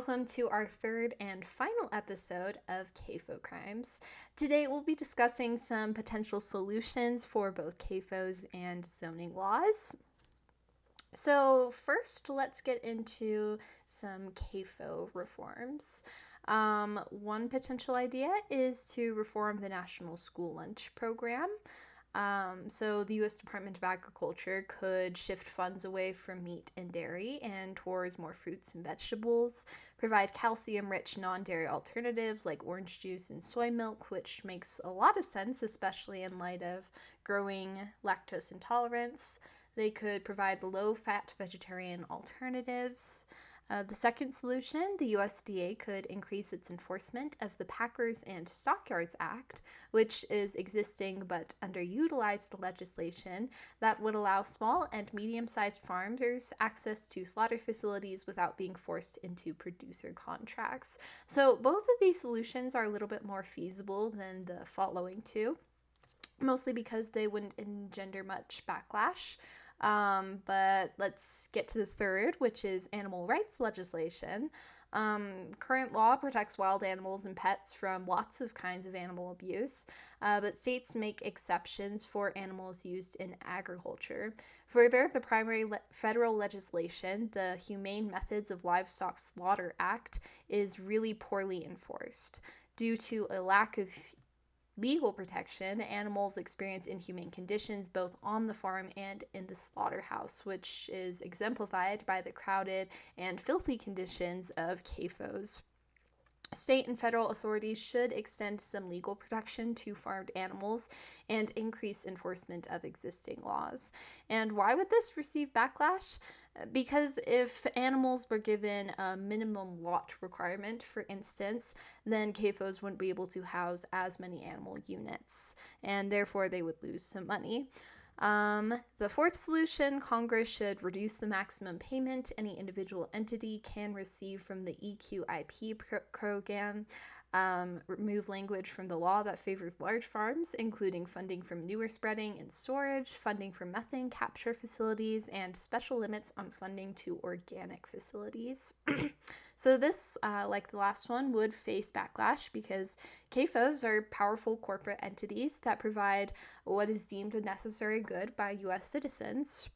welcome to our third and final episode of CAFO Crimes. Today we'll be discussing some potential solutions for both CAFOs and zoning laws. So first, let's get into some CAFO reforms. One potential idea is to reform the National School Lunch Program. So the U.S. Department of Agriculture could shift funds away from meat and dairy and towards more fruits and vegetables, provide calcium-rich non-dairy alternatives like orange juice and soy milk, which makes a lot of sense, especially in light of growing lactose intolerance. They could provide low-fat vegetarian alternatives. The second solution, the USDA could increase its enforcement of the Packers and Stockyards Act, which is existing but underutilized legislation that would allow small and medium-sized farmers access to slaughter facilities without being forced into producer contracts. So both of these solutions are a little bit more feasible than the following two, mostly because they wouldn't engender much backlash. But let's get to the third, which is animal rights legislation. Current law protects wild animals and pets from lots of kinds of animal abuse, but states make exceptions for animals used in agriculture. Further, the primary federal legislation, the Humane Methods of Livestock Slaughter Act, is really poorly enforced. Due to a lack of legal protection, animals experience inhumane conditions both on the farm and in the slaughterhouse, which is exemplified by the crowded and filthy conditions of CAFOs. State and federal authorities should extend some legal protection to farmed animals and increase enforcement of existing laws. And why would this receive backlash? Because if animals were given a minimum lot requirement, for instance, then CAFOs wouldn't be able to house as many animal units, and therefore they would lose some money. The fourth solution, Congress should reduce the maximum payment any individual entity can receive from the EQIP program, remove language from the law that favors large farms, including funding from manure spreading and storage, funding for methane capture facilities, and special limits on funding to organic facilities. So this, like the last one, would face backlash because CAFOs are powerful corporate entities that provide what is deemed a necessary good by U.S. citizens.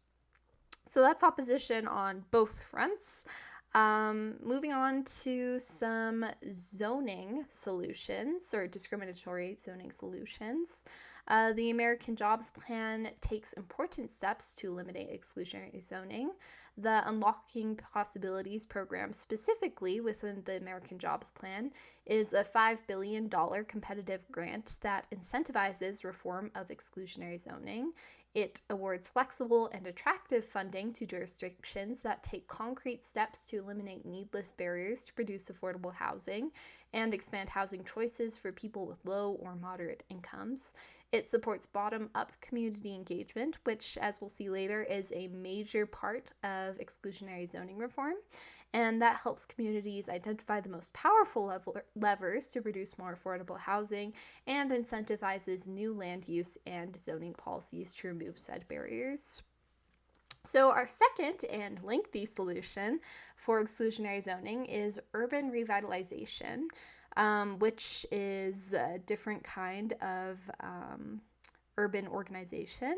So that's opposition on both fronts. Moving on to some zoning solutions or discriminatory zoning solutions. The American Jobs Plan takes important steps to eliminate exclusionary zoning. The Unlocking Possibilities program, specifically within the American Jobs Plan, is a $5 billion competitive grant that incentivizes reform of exclusionary zoning. It awards flexible and attractive funding to jurisdictions that take concrete steps to eliminate needless barriers to produce affordable housing and expand housing choices for people with low or moderate incomes. It supports bottom-up community engagement, which, as we'll see later, is a major part of exclusionary zoning reform, and that helps communities identify the most powerful levers to produce more affordable housing and incentivizes new land use and zoning policies to remove said barriers. So our second and lengthy solution for exclusionary zoning is urban revitalization, which is a different kind of urban organization.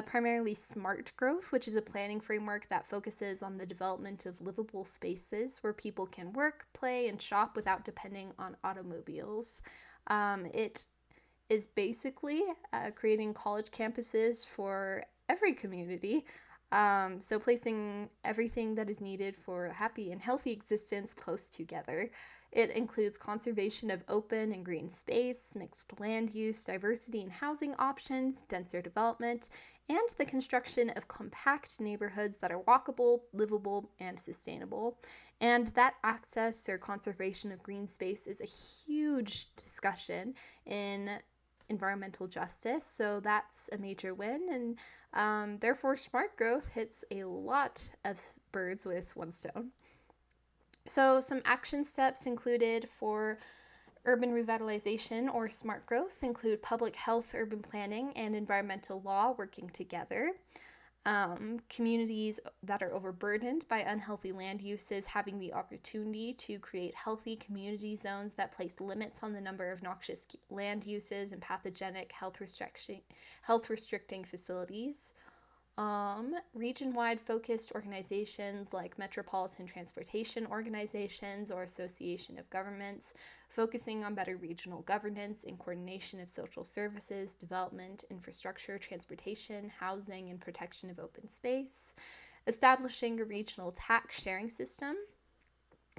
Primarily smart growth, which is a planning framework that focuses on the development of livable spaces where people can work, play, and shop without depending on automobiles. It is basically creating college campuses for every community. So placing everything that is needed for a happy and healthy existence close together. It includes conservation of open and green space, mixed land use, diversity in housing options, denser development, and the construction of compact neighborhoods that are walkable, livable, and sustainable. And that access or conservation of green space is a huge discussion in environmental justice, so that's a major win, and therefore smart growth hits a lot of birds with one stone. So some action steps included for urban revitalization or smart growth include public health, urban planning, and environmental law working together. Communities that are overburdened by unhealthy land uses having the opportunity to create healthy community zones that place limits on the number of noxious land uses and pathogenic health restricting facilities. Region-wide focused organizations like Metropolitan Transportation Organizations or Association of Governments, focusing on better regional governance and coordination of social services, development, infrastructure, transportation, housing, and protection of open space. Establishing a regional tax sharing system.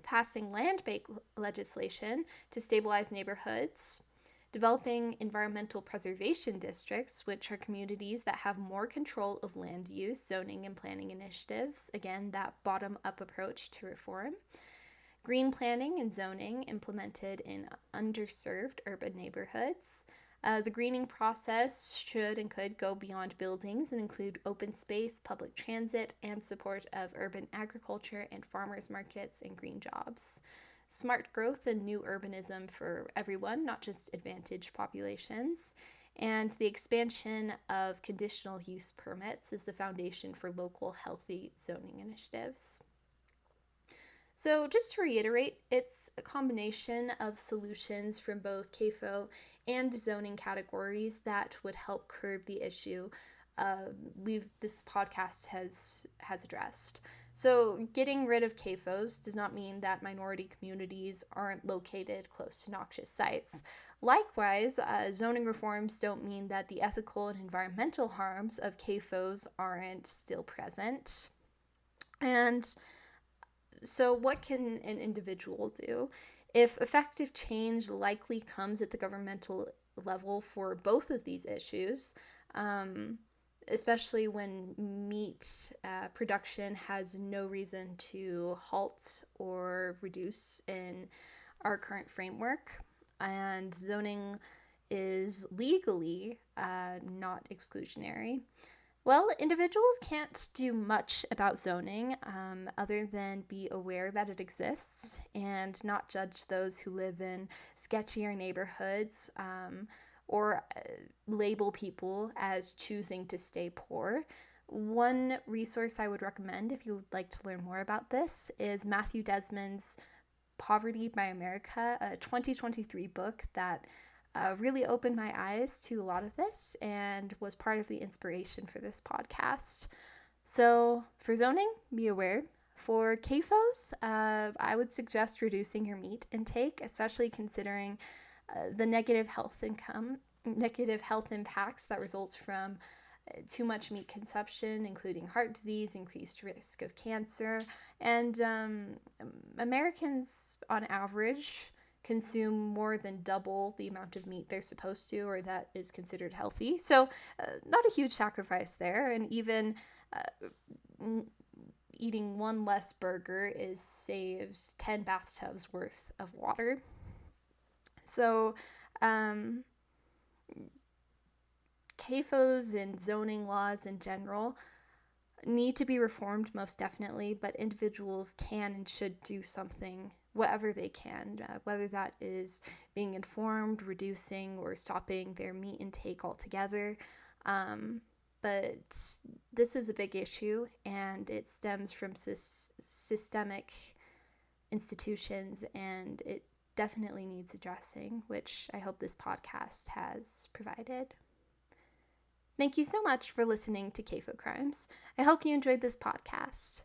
Passing land-based legislation to stabilize neighborhoods. Developing environmental preservation districts, which are communities that have more control of land use, zoning, and planning initiatives. Again, that bottom up approach to reform. Green planning and zoning implemented in underserved urban neighborhoods. The greening process should and could go beyond buildings and include open space, public transit, and support of urban agriculture and farmers markets and green jobs. Smart growth and new urbanism for everyone, not just advantaged populations. And the expansion of conditional use permits is the foundation for local healthy zoning initiatives. So, just to reiterate, it's a combination of solutions from both CAFO and zoning categories that would help curb the issue this podcast has addressed. So, getting rid of CAFOs does not mean that minority communities aren't located close to noxious sites. Likewise, zoning reforms don't mean that the ethical and environmental harms of CAFOs aren't still present. And so, what can an individual do? If effective change likely comes at the governmental level for both of these issues, especially when meat production has no reason to halt or reduce in our current framework, and zoning is legally not exclusionary. Well, individuals can't do much about zoning other than be aware that it exists and not judge those who live in sketchier neighborhoods or label people as choosing to stay poor. One resource I would recommend if you would like to learn more about this is Matthew Desmond's Poverty by America, a 2023 book that really opened my eyes to a lot of this and was part of the inspiration for this podcast. So for zoning, be aware. For CAFOs, I would suggest reducing your meat intake, especially considering the negative health impacts that result from too much meat consumption, including heart disease, increased risk of cancer, and Americans on average consume more than double the amount of meat they're supposed to or that is considered healthy. So not a huge sacrifice there. And even eating one less burger saves 10 bathtubs worth of water. So CAFOs and zoning laws in general need to be reformed, most definitely, but individuals can and should do something, whatever they can, whether that is being informed, reducing, or stopping their meat intake altogether. But this is a big issue, and it stems from systemic institutions, and it definitely needs addressing, which I hope this podcast has provided. Thank you so much for listening to CAFO Crimes. I hope you enjoyed this podcast.